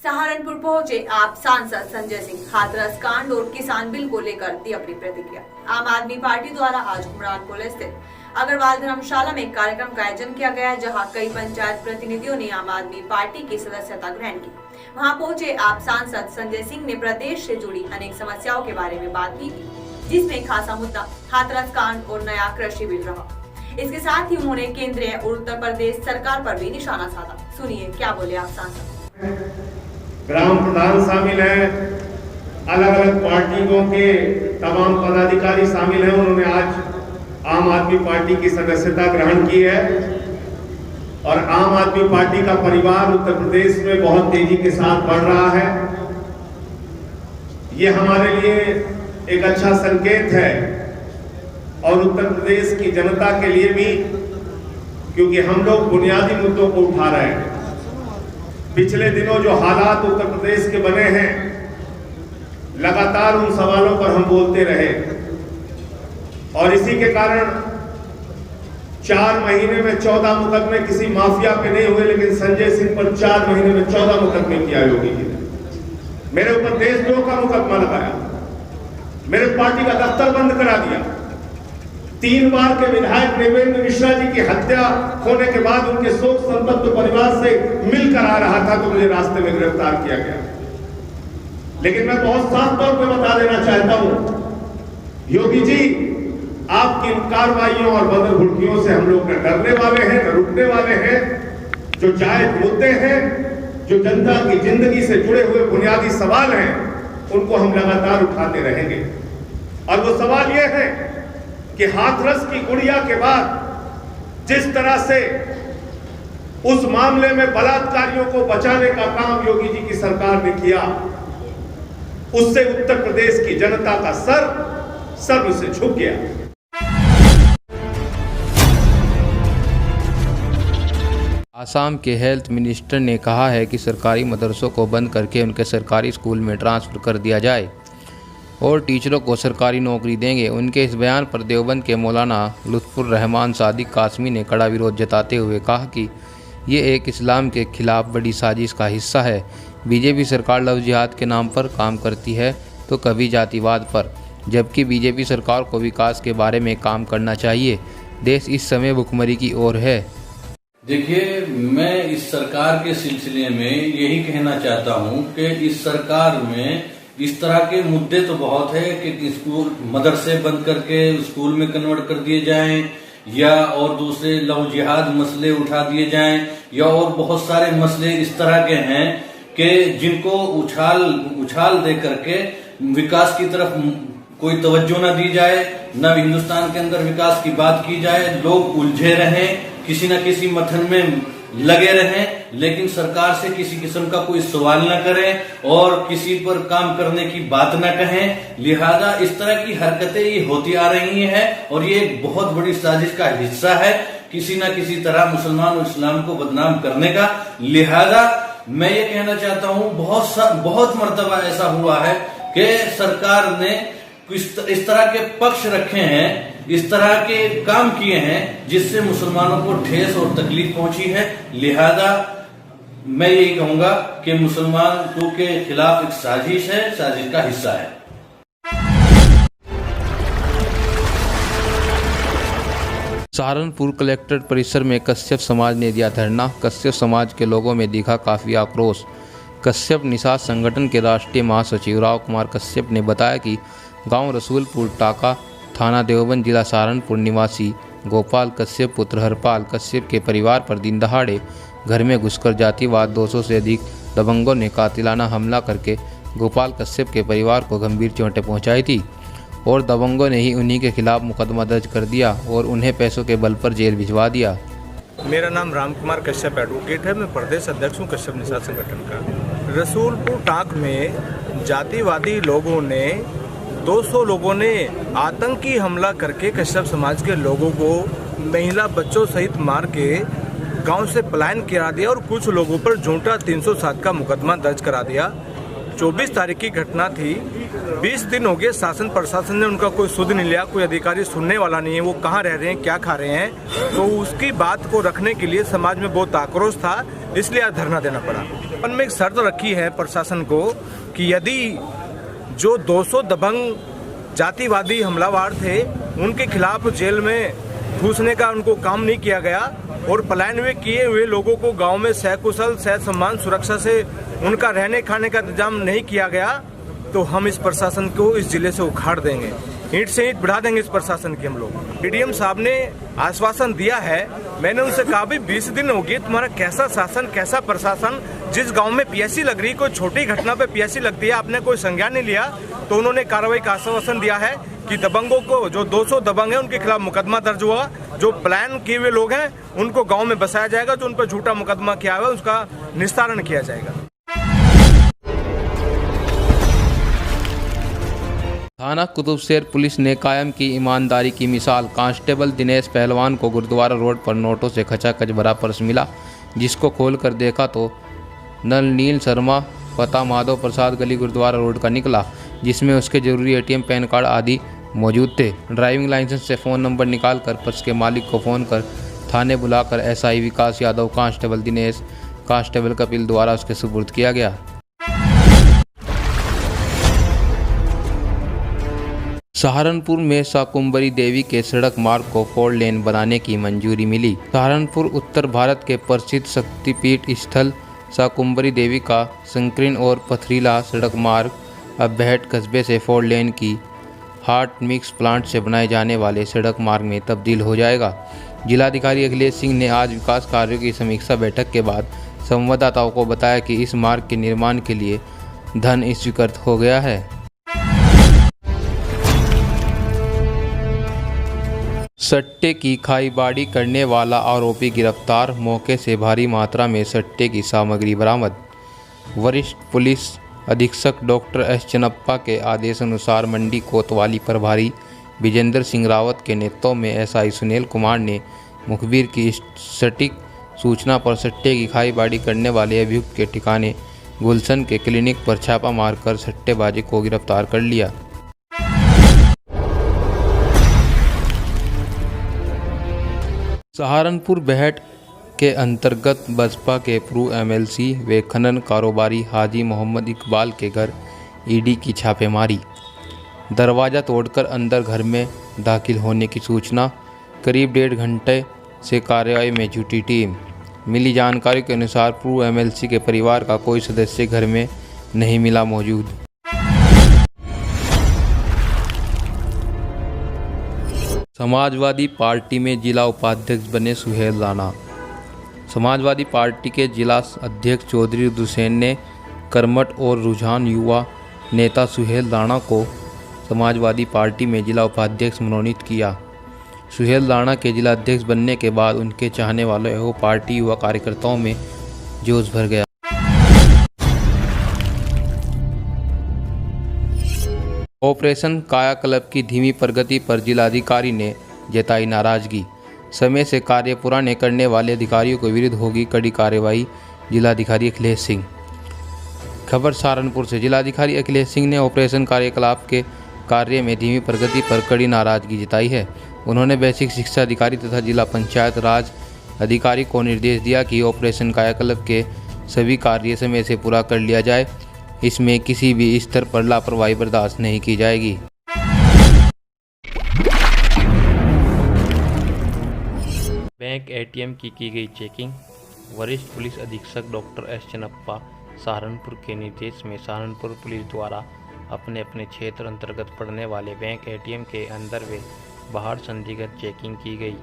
सहारनपुर पहुंचे आप सांसद संजय सिंह। हाथरस कांड और किसान बिल को लेकर दी अपनी प्रतिक्रिया। आम आदमी पार्टी द्वारा आज उमरान पुल स्थित अग्रवाल धर्मशाला में एक कार्यक्रम का आयोजन किया गया, जहां कई पंचायत प्रतिनिधियों ने आम आदमी पार्टी की सदस्यता ग्रहण की। वहां पहुंचे आप सांसद संजय सिंह ने प्रदेश से जुड़ी अनेक समस्याओं के बारे में बात की, जिसमें खासा मुद्दा हाथरस कांड और नया कृषि बिल रहा। इसके साथ ही उन्होंने केंद्रीय और उत्तर प्रदेश सरकार पर भी निशाना साधा। सुनिए क्या बोले आप सांसद। ग्राम प्रधान शामिल हैं, अलग अलग पार्टियों के तमाम पदाधिकारी शामिल हैं। उन्होंने आज आम आदमी पार्टी की सदस्यता ग्रहण की है और आम आदमी पार्टी का परिवार उत्तर प्रदेश में बहुत तेजी के साथ बढ़ रहा है। ये हमारे लिए एक अच्छा संकेत है और उत्तर प्रदेश की जनता के लिए भी, क्योंकि हम लोग बुनियादी मुद्दों को उठा रहे हैं। पिछले दिनों जो हालात उत्तर प्रदेश के बने हैं, लगातार उन सवालों पर हम बोलते रहे और इसी के कारण 4 महीने में 14 मुकदमे किसी माफिया पे नहीं हुए, लेकिन संजय सिंह पर 4 महीने में 14 मुकदमे किया योगी जी ने। मेरे ऊपर देशद्रोह का मुकदमा लगाया, मेरे पार्टी का दफ्तर बंद करा दिया। 3 बार के विधायक देवेंद्र मिश्रा जी की हत्या होने के बाद उनके शोक संतप्त परिवार से मिलकर आ रहा था तो मुझे रास्ते में गिरफ्तार किया गया। लेकिन मैं बहुत साफ तौर पे बता देना चाहता हूं, योगी जी, आपकी इन कार्रवाइयों और बदलभुड़कियों से हम लोग न डरने वाले हैं, न रुकने वाले हैं। जो जायज मुद्दे हैं, जो जनता की जिंदगी से जुड़े हुए बुनियादी सवाल हैं, उनको हम लगातार उठाते रहेंगे। और वो सवाल ये है कि हाथरस की गुड़िया के बाद जिस तरह से उस मामले में बलात्कारियों को बचाने का काम योगी जी की सरकार ने किया, उससे उत्तर प्रदेश की जनता का सर सर्व से झुक गया। आसाम के हेल्थ मिनिस्टर ने कहा है कि सरकारी मदरसों को बंद करके उनके सरकारी स्कूल में ट्रांसफ़र कर दिया जाए और टीचरों को सरकारी नौकरी देंगे। उनके इस बयान पर देवबंद के मौलाना लुत्फुर रहमान सादिक कासमी ने कड़ा विरोध जताते हुए कहा कि ये एक इस्लाम के खिलाफ बड़ी साजिश का हिस्सा है। बीजेपी सरकार लव जिहाद के नाम पर काम करती है तो कभी जातिवाद पर, जबकि बीजेपी सरकार को विकास के बारे में काम करना चाहिए। देश इस समय भुखमरी की ओर है। देखिए, मैं इस सरकार के सिलसिले में यही कहना चाहता हूं कि इस सरकार में इस तरह के मुद्दे तो बहुत है कि स्कूल मदरसे बंद करके स्कूल में कन्वर्ट कर दिए जाएं, या और दूसरे लव जिहाद मसले उठा दिए जाएं, या और बहुत सारे मसले इस तरह के हैं कि जिनको उछाल दे करके विकास की तरफ कोई तवज्जो न दी जाए, न हिंदुस्तान के अंदर विकास की बात की जाए। लोग उलझे रहें, किसी न किसी मथन में लगे रहें, लेकिन सरकार से किसी किस्म का कोई सवाल न करें और किसी पर काम करने की बात न कहें। लिहाजा इस तरह की हरकतें ये होती आ रही हैं और ये एक बहुत बड़ी साजिश का हिस्सा है किसी न किसी तरह मुसलमान और इस्लाम को बदनाम करने का। लिहाजा मैं ये कहना चाहता हूं, बहुत मर्तबा ऐसा हुआ है कि सरकार ने इस तरह के पक्ष रखे हैं, इस तरह के काम किए हैं जिससे मुसलमानों को ठेस और तकलीफ पहुंची है। लिहाजा मैं यही कहूंगा कि मुसलमानों के खिलाफ एक साजिश है, साजिश का हिस्सा है। सहारनपुर कलेक्ट्रेट परिसर में कश्यप समाज ने दिया धरना। कश्यप समाज के लोगों में दिखा काफ़ी आक्रोश। कश्यप निषाद संगठन के राष्ट्रीय महासचिव राव कुमार कश्यप ने बताया कि गांव रसूलपुर टाका, थाना देवबंद, जिला सहारनपुर निवासी गोपाल कश्यप पुत्र हरपाल कश्यप के परिवार पर दिन दहाड़े घर में घुसकर जातिवाद 200 से अधिक दबंगों ने कातिलाना हमला करके गोपाल कश्यप के परिवार को गंभीर चोटें पहुंचाई थी और दबंगों ने ही उन्हीं के खिलाफ मुकदमा दर्ज कर दिया और उन्हें पैसों के बल पर जेल भिजवा दिया। मेरा नाम राम कुमार कश्यप एडवोकेट है। मैं प्रदेश अध्यक्ष हूँ कश्यप निषाद संगठन का। रसूलपुर टाक में जातिवादी लोगों ने 200 लोगों ने आतंकी हमला करके कश्यप समाज के लोगों को महिला बच्चों सहित मार के गांव से पलायन करा दिया और कुछ लोगों पर झूठा 307 का मुकदमा दर्ज करा दिया। 24 तारीख की घटना थी। 20 दिन हो गए, शासन प्रशासन ने उनका कोई सुध नहीं लिया, कोई अधिकारी सुनने वाला नहीं है, वो कहाँ रह रहे हैं, क्या खा रहे हैं। तो उसकी बात को रखने के लिए समाज में बहुत आक्रोश था, इसलिए आज धरना देना पड़ा। अपन में एक शर्त रखी है प्रशासन को कि यदि जो 200 दबंग जातिवादी हमलावर थे उनके खिलाफ जेल में ठूसने का उनको काम नहीं किया गया और पलायन हुए किए हुए लोगों को गांव में सकुशल सह सम्मान सुरक्षा से उनका रहने खाने का इंतजाम नहीं किया गया, तो हम इस प्रशासन को इस जिले से उखाड़ देंगे, ईंट से ईंट बढ़ा देंगे इस प्रशासन की हम लोग। डीडीएम साहब ने आश्वासन दिया है, मैंने उनसे कहा भी 20 दिन हो गए, तुम्हारा कैसा शासन कैसा प्रशासन, जिस गांव में पीएससी लग रही, कोई छोटी घटना पे पीएससी लगती है, आपने कोई संज्ञान नहीं लिया। तो उन्होंने कार्रवाई का आश्वासन दिया है कि दबंगों को, जो 200 दबंग है उनके खिलाफ मुकदमा दर्ज हुआ, जो प्लान किए हुए लोग हैं उनको गाँव में बसाया जाएगा, जो उन पर झूठा मुकदमा किया हुआ है उसका निस्तारण किया जाएगा। थाना कुतुबशेर पुलिस ने कायम की ईमानदारी की मिसाल। कांस्टेबल दिनेश पहलवान को गुरुद्वारा रोड पर नोटों से खचाखच भरा पर्स मिला, जिसको खोलकर देखा तो नलनील शर्मा पता माधव प्रसाद गली गुरुद्वारा रोड का निकला, जिसमें उसके जरूरी एटीएम पैन कार्ड आदि मौजूद थे। ड्राइविंग लाइसेंस से फ़ोन नंबर निकालकर पर्स के मालिक को फ़ोन कर थाने बुलाकर एसआई विकास यादव, कांस्टेबल दिनेश, कांस्टेबल कपिल द्वारा उसके सुपुर्द किया गया। सहारनपुर में शाकुंभरी देवी के सड़क मार्ग को 4 लेन बनाने की मंजूरी मिली। सहारनपुर उत्तर भारत के प्रसिद्ध शक्तिपीठ स्थल शाकुंभरी देवी का संकीर्ण और पथरीला सड़क मार्ग अब बेहट कस्बे से 4 लेन की हाट मिक्स प्लांट से बनाए जाने वाले सड़क मार्ग में तब्दील हो जाएगा। जिलाधिकारी अखिलेश सिंह ने आज विकास कार्यों की समीक्षा बैठक के बाद संवाददाताओं को बताया कि इस मार्ग के निर्माण के लिए धन स्वीकृत हो गया है। सट्टे की खाईबाड़ी करने वाला आरोपी गिरफ्तार, मौके से भारी मात्रा में सट्टे की सामग्री बरामद। वरिष्ठ पुलिस अधीक्षक डॉक्टर एस चन्नप्पा के आदेशानुसार मंडी कोतवाली प्रभारी विजेंद्र सिंह रावत के नेतृत्व में एसआई सुनील कुमार ने मुखबिर की सटीक सूचना पर सट्टे की खाईबाड़ी करने वाले अभियुक्त के ठिकाने गुलशन के क्लिनिक पर छापा मारकर सट्टेबाजी को गिरफ्तार कर लिया। सहारनपुर बेहट के अंतर्गत बसपा के पूर्व एमएलसी व खनन कारोबारी हाजी मोहम्मद इकबाल के घर ईडी की छापेमारी। दरवाज़ा तोड़कर अंदर घर में दाखिल होने की सूचना, करीब 1.5 घंटे से कार्रवाई में जुटी टीम। मिली जानकारी के अनुसार पूर्व एमएलसी के परिवार का कोई सदस्य घर में नहीं मिला मौजूद। समाजवादी पार्टी में जिला उपाध्यक्ष बने सुहेल राणा। समाजवादी पार्टी के जिला अध्यक्ष चौधरी रुद्रसेन ने कर्मठ और रुझान युवा नेता सुहेल राणा को समाजवादी पार्टी में जिला उपाध्यक्ष मनोनीत किया। सुहेल राणा के जिला अध्यक्ष बनने के बाद उनके चाहने वालों एवं पार्टी युवा कार्यकर्ताओं में जोश भर गया। ऑपरेशन कायाकल्प की धीमी प्रगति पर जिलाधिकारी ने जताई नाराजगी। समय से कार्य पूरा नहीं करने वाले अधिकारियों के विरुद्ध होगी कड़ी कार्रवाई, जिलाधिकारी अखिलेश सिंह। खबर सहारनपुर से। जिलाधिकारी अखिलेश सिंह ने ऑपरेशन कायाकल्प के कार्य में धीमी प्रगति पर कड़ी नाराजगी जताई है। उन्होंने बेसिक शिक्षा अधिकारी तथा जिला पंचायत राज अधिकारी को निर्देश दिया कि ऑपरेशन कायाकल्प के सभी कार्य समय से पूरा कर लिया जाए। इसमें किसी भी स्तर पर लापरवाही बर्दाश्त नहीं की जाएगी। बैंक एटीएम की गई चेकिंग। वरिष्ठ पुलिस अधीक्षक डॉक्टर एस चन्नप्पा सहारनपुर के निर्देश में सहारनपुर पुलिस द्वारा अपने अपने क्षेत्र अंतर्गत पड़ने वाले बैंक एटीएम के अंदर व बाहर संदिग्ध चेकिंग की गई।